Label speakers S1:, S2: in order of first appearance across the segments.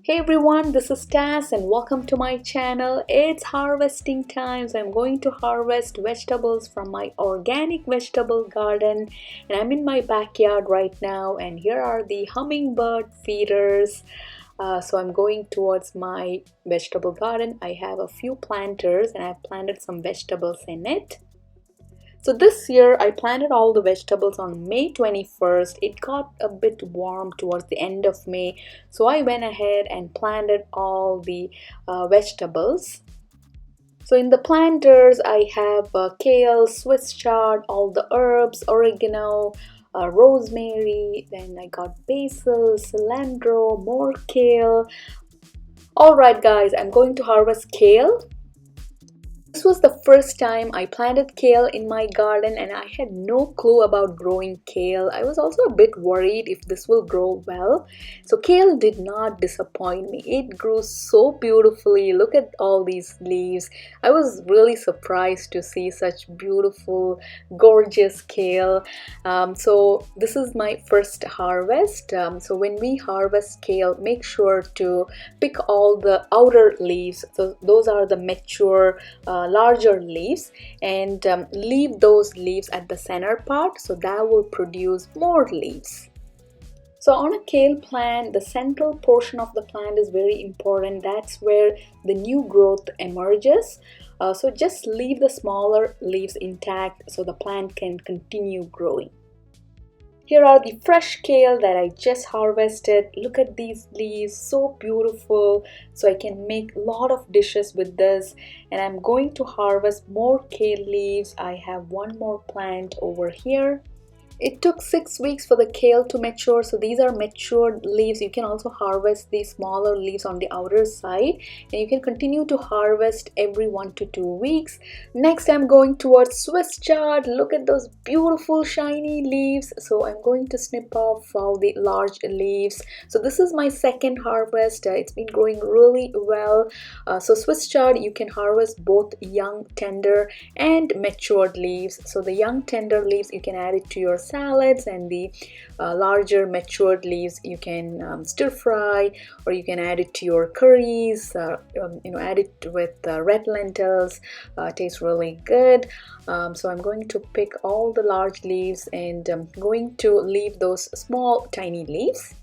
S1: Hey everyone, this is Taz and welcome to my channel. It's harvesting time, so I'm going to harvest vegetables from my organic vegetable garden, and I'm in my backyard right now, and here are the hummingbird feeders. So I'm going towards my vegetable garden. I have a few planters and I've planted some vegetables in it. So this year I planted all the vegetables on May 21st. It got a bit warm towards the end of May, so I went ahead and planted all the vegetables. So in the planters I have kale, Swiss chard, all the herbs, oregano, rosemary, then I got basil, cilantro, more kale. Alright guys, I'm going to harvest kale. This was the first time I planted kale in my garden and I had no clue about growing kale. I was also a bit worried if this will grow well. So kale did not disappoint me. It grew so beautifully. Look at all these leaves. I was really surprised to see such beautiful, gorgeous kale. So this is my first harvest. So when we harvest kale, make sure to pick all the outer leaves. So those are the mature larger leaves, and leave those leaves at the center part, so that will produce more leaves. So on a kale plant, the central portion of the plant is very important. That's where the new growth emerges. So just leave the smaller leaves intact so the plant can continue growing. Here are the fresh kale that I just harvested. Look at these leaves, so beautiful. So I can make a lot of dishes with this, and I'm going to harvest more kale leaves. I have one more plant over here. It took 6 weeks for the kale to mature, so these are matured leaves. You can also harvest these smaller leaves on the outer side, and you can continue to harvest every 1 to 2 weeks. Next, I'm going towards Swiss chard. Look at those beautiful shiny leaves. So I'm going to snip off all the large leaves. So this is my second harvest. It's been growing really well. So Swiss chard, you can harvest both young, tender, and matured leaves. So the young, tender leaves, you can add it to your salads, and the larger matured leaves you can stir fry, or you can add it to your curries. Add it with red lentils. Tastes really good. So I'm going to pick all the large leaves, and I'm going to leave those small tiny leaves.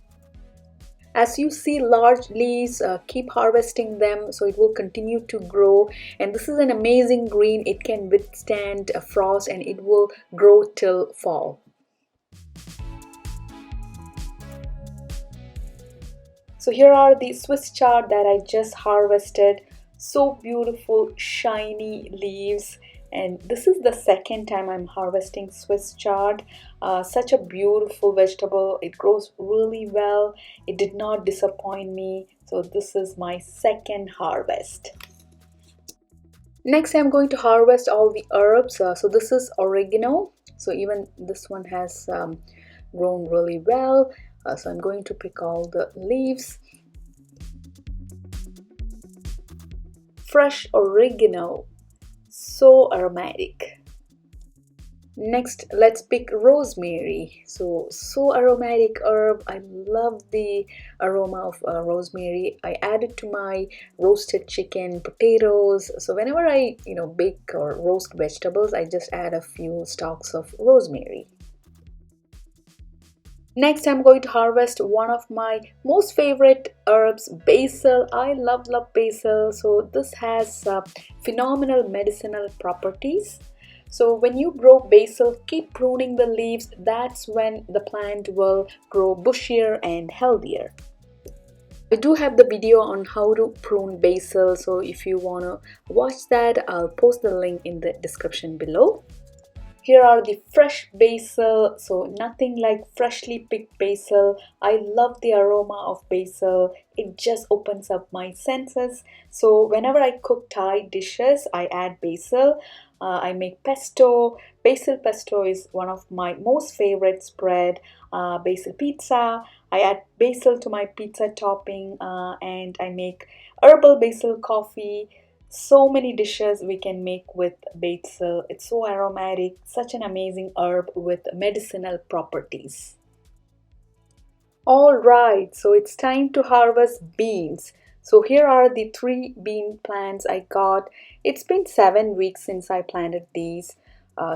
S1: As you see large leaves, keep harvesting them so it will continue to grow. And this is an amazing green. It can withstand a frost and it will grow till fall. So here are the Swiss chard that I just harvested. So beautiful, shiny leaves. And this is the second time I'm harvesting Swiss chard. Such a beautiful vegetable. It grows really well. It did not disappoint me. So this is my second harvest. Next, I'm going to harvest all the herbs. So this is oregano. So even this one has grown really well. So I'm going to pick all the leaves. Fresh oregano, so aromatic. Next, let's pick rosemary. So aromatic herb. I love the aroma of rosemary. I add it to my roasted chicken, potatoes. So whenever I bake or roast vegetables, I just add a few stalks of rosemary. Next, I'm going to harvest one of my most favorite herbs, basil. I love basil. So this has phenomenal medicinal properties. So when you grow basil, keep pruning the leaves. That's when the plant will grow bushier and healthier. I do have the video on how to prune basil. So if you want to watch that, I'll post the link in the description below. Here are the fresh basil, so nothing like freshly picked basil. I love the aroma of basil. It just opens up my senses. So whenever I cook Thai dishes, I add basil. I make pesto. Basil pesto is one of my most favorite spread. Basil pizza. I add basil to my pizza topping, and I make herbal basil coffee. So many dishes we can make with basil. It's so aromatic, such an amazing herb with medicinal properties. All right, so it's time to harvest beans. So here are the three bean plants I got. It's been 7 weeks since I planted these.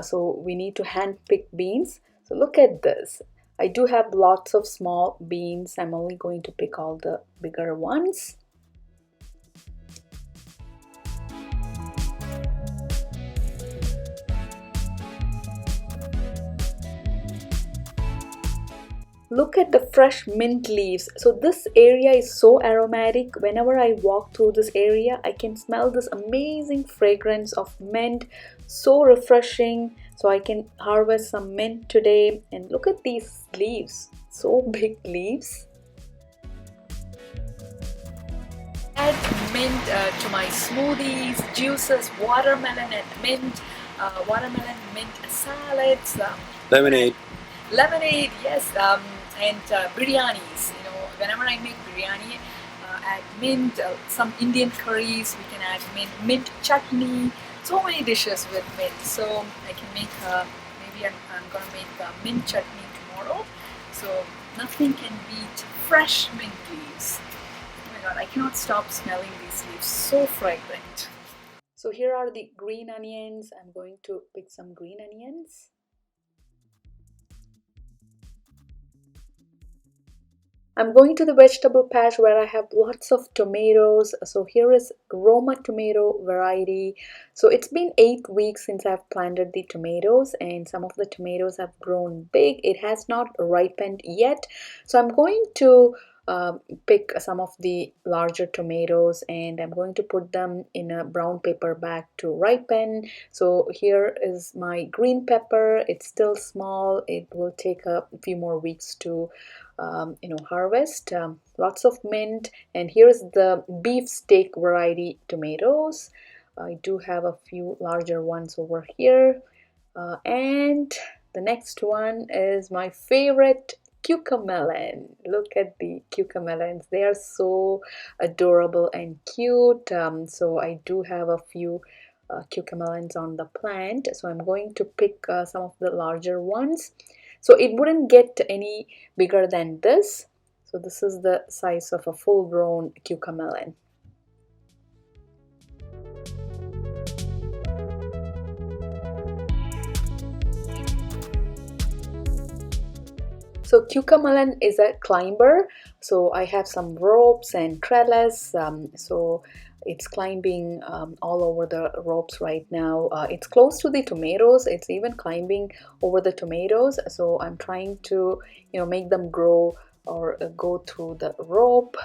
S1: So we need to hand pick beans. So look at this. I do have lots of small beans. I'm only going to pick all the bigger ones. Look at the fresh mint leaves. So this area is so aromatic. Whenever I walk through this area, I can smell this amazing fragrance of mint. So refreshing. So I can harvest some mint today. And look at these leaves. So big leaves. Add mint to my smoothies, juices, watermelon and mint, watermelon mint salads,
S2: Lemonade.
S1: lemonade, yes, and biryanis. You know, whenever I make biryani, add mint. Some Indian curries, we can add mint chutney. So many dishes with mint. So I can make. Maybe I'm gonna make mint chutney tomorrow. So nothing can beat fresh mint leaves. Oh my god, I cannot stop smelling these leaves. So fragrant. So here are the green onions. I'm going to pick some green onions. I'm going to the vegetable patch where I have lots of tomatoes. So here is Roma tomato variety. So it's been 8 weeks since I've planted the tomatoes and some of the tomatoes have grown big. It has not ripened yet. So I'm going to pick some of the larger tomatoes and I'm going to put them in a brown paper bag to ripen. So here is my green pepper. It's still small. It will take a few more weeks to harvest. Lots of mint, and here's the beefsteak variety tomatoes. I do have a few larger ones over here, and the next one is my favorite, Cucamelon. Look at the Cucamelons, they are so adorable and cute. So I do have a few Cucamelons on the plant, so I'm going to pick some of the larger ones. So it wouldn't get any bigger than this. So this is the size of a full-grown Cucamelon. So Cucamelon is a climber. So I have some ropes and trellis. So it's climbing all over the ropes right now. It's close to the tomatoes. It's even climbing over the tomatoes. So I'm trying to, make them grow or go through the rope.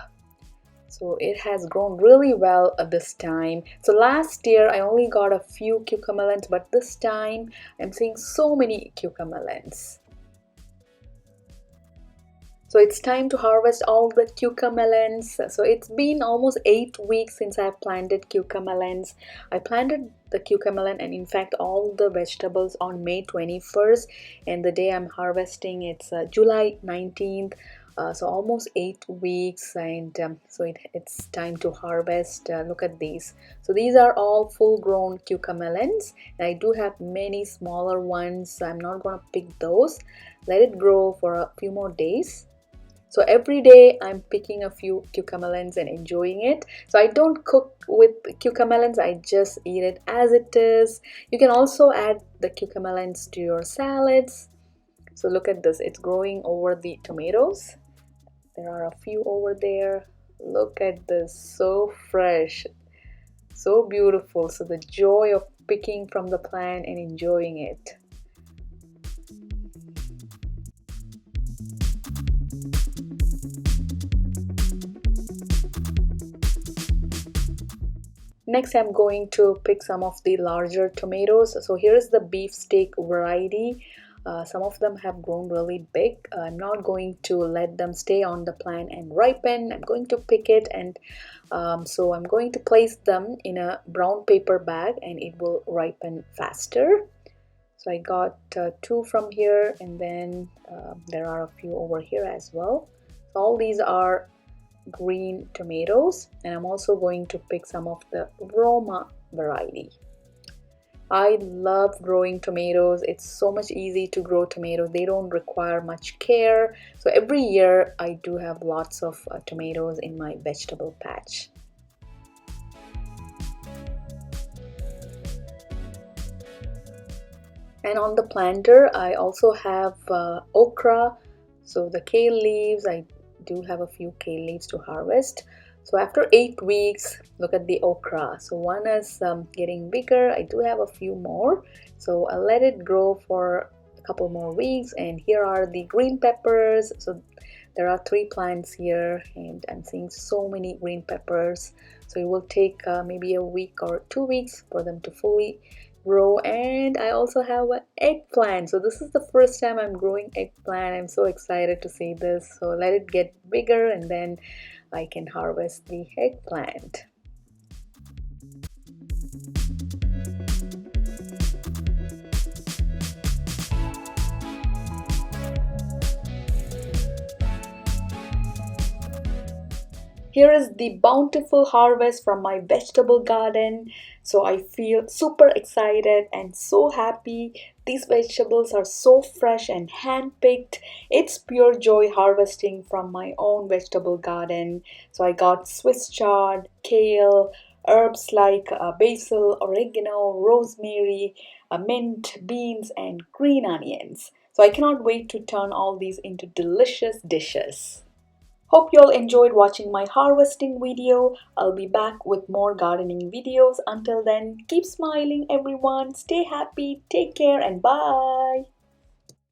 S1: So it has grown really well this time. So last year I only got a few Cucamelons, but this time I'm seeing so many Cucamelons. So it's time to harvest all the Cucamelons. So it's been almost 8 weeks since I planted Cucamelons. I planted the Cucamelon and in fact all the vegetables on May 21st, and the day I'm harvesting it's July 19th. So almost 8 weeks, and it's time to harvest. Look at these. So these are all full-grown Cucamelons, and I do have many smaller ones. I'm not going to pick those. Let it grow for a few more days. So every day I'm picking a few Cucamelons and enjoying it. So I don't cook with Cucamelons, I just eat it as it is. You can also add the Cucamelons to your salads. So look at this, it's growing over the tomatoes. There are a few over there. Look at this, so fresh, so beautiful. So the joy of picking from the plant and enjoying it. Next, I'm going to pick some of the larger tomatoes. So here's the beefsteak variety. Some of them have grown really big. I'm not going to let them stay on the plant and ripen. I'm going to pick it, and so I'm going to place them in a brown paper bag and it will ripen faster. So I got two from here, and then there are a few over here as well. So all these are green tomatoes, and I'm also going to pick some of the Roma variety. I love growing tomatoes. It's so much easy to grow tomatoes. They don't require much care. So every year I do have lots of tomatoes in my vegetable patch. And on the planter, I also have okra. So the kale leaves, I do have a few kale leaves to harvest. So after 8 weeks, look at the okra. So one is getting bigger. I do have a few more. So I'll let it grow for a couple more weeks. And here are the green peppers. So there are 3 plants here, and I'm seeing so many green peppers. So it will take maybe a week or 2 weeks for them to fully grow. And I also have an eggplant. So this is the first time I'm growing eggplant. I'm so excited to see this. So let it get bigger and then I can harvest the eggplant. Here is the bountiful harvest from my vegetable garden. So I feel super excited and so happy. These vegetables are so fresh and hand-picked. It's pure joy harvesting from my own vegetable garden. So I got Swiss chard, kale, herbs like basil, oregano, rosemary, mint, beans, and green onions. So I cannot wait to turn all these into delicious dishes. Hope you all enjoyed watching my harvesting video. I'll be back with more gardening videos. Until then, keep smiling everyone. Stay happy, take care, and bye.